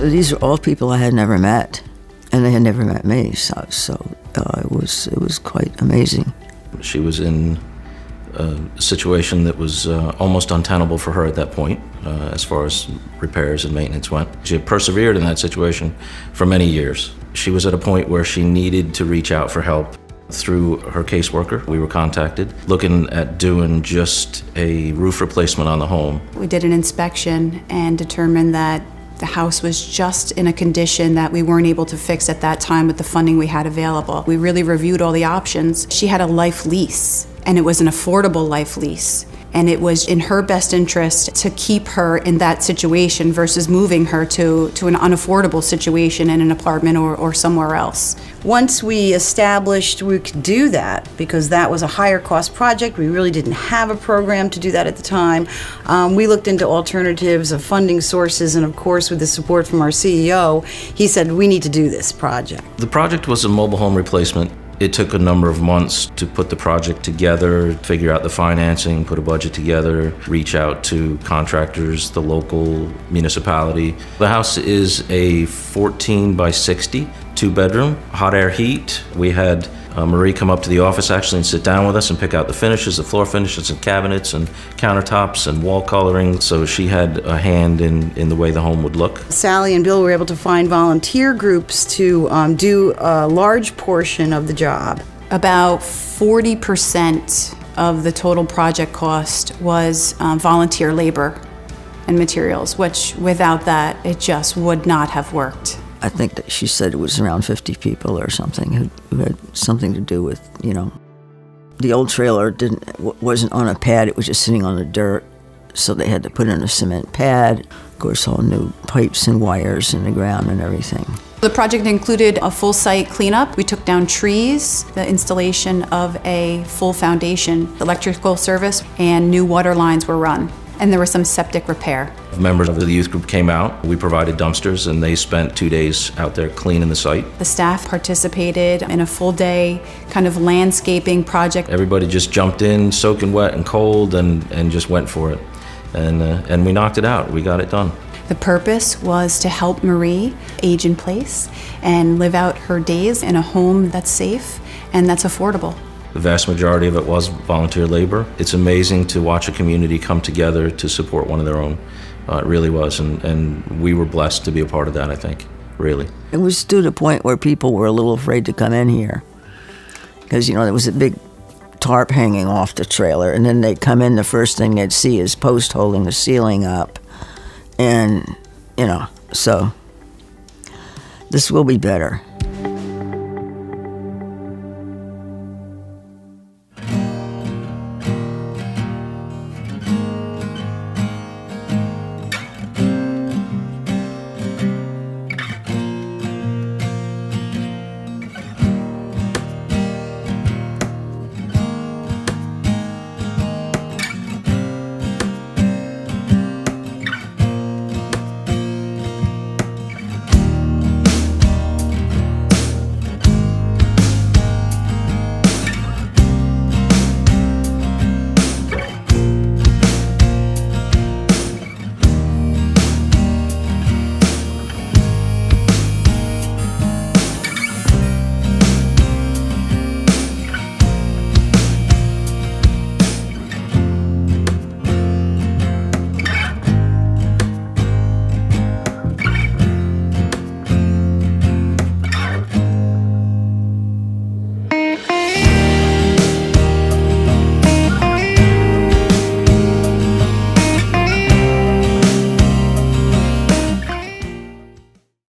These are all people I had never met, and they had never met me, so it was quite amazing. She was in a situation that was almost untenable for her at that point, as far as repairs and maintenance went. She had persevered in that situation for many years. She was at a point where she needed to reach out for help. Through her caseworker, we were contacted, looking at doing just a roof replacement on the home. We did an inspection and determined that the house was just in a condition that we weren't able to fix at that time with the funding we had available. We really reviewed all the options. She had a life lease, and it was an affordable life lease. And it was in her best interest to keep her in that situation versus moving her to an unaffordable situation in an apartment or somewhere else. Once we established we could do that, because that was a higher cost project, we really didn't have a program to do that at the time. We looked into alternatives of funding sources, and of course with the support from our CEO, he said we need to do this project. The project was a mobile home replacement. It took a number of months to put the project together, figure out the financing, put a budget together, reach out to contractors, the local municipality. The house is a 14 by 60, 2-bedroom, hot air heat. We had Marie come up to the office actually and sit down with us and pick out the finishes, the floor finishes and cabinets and countertops and wall coloring. So she had a hand in the way the home would look. Sally and Bill were able to find volunteer groups to do a large portion of the job. About 40% of the total project cost was volunteer labor and materials, which without that, it just would not have worked. I think that she said it was around 50 people or something who had something to do with, the old trailer wasn't on a pad, it was just sitting on the dirt, so they had to put in a cement pad. Of course, all new pipes and wires in the ground and everything. The project included a full site cleanup. We took down trees, the installation of a full foundation, electrical service, and new water lines were run. And there was some septic repair. Members of the youth group came out. We provided dumpsters, and they spent 2 days out there cleaning the site. The staff participated in a full day kind of landscaping project. Everybody just jumped in, soaking wet and cold, and just went for it. And we knocked it out. We got it done. The purpose was to help Marie age in place and live out her days in a home that's safe and that's affordable. The vast majority of it was volunteer labor. It's amazing to watch a community come together to support one of their own. It really was, and we were blessed to be a part of that, I think, really. It was to the point where people were a little afraid to come in here because, there was a big tarp hanging off the trailer, and then they'd come in, the first thing they'd see is post holding the ceiling up, and, so this will be better.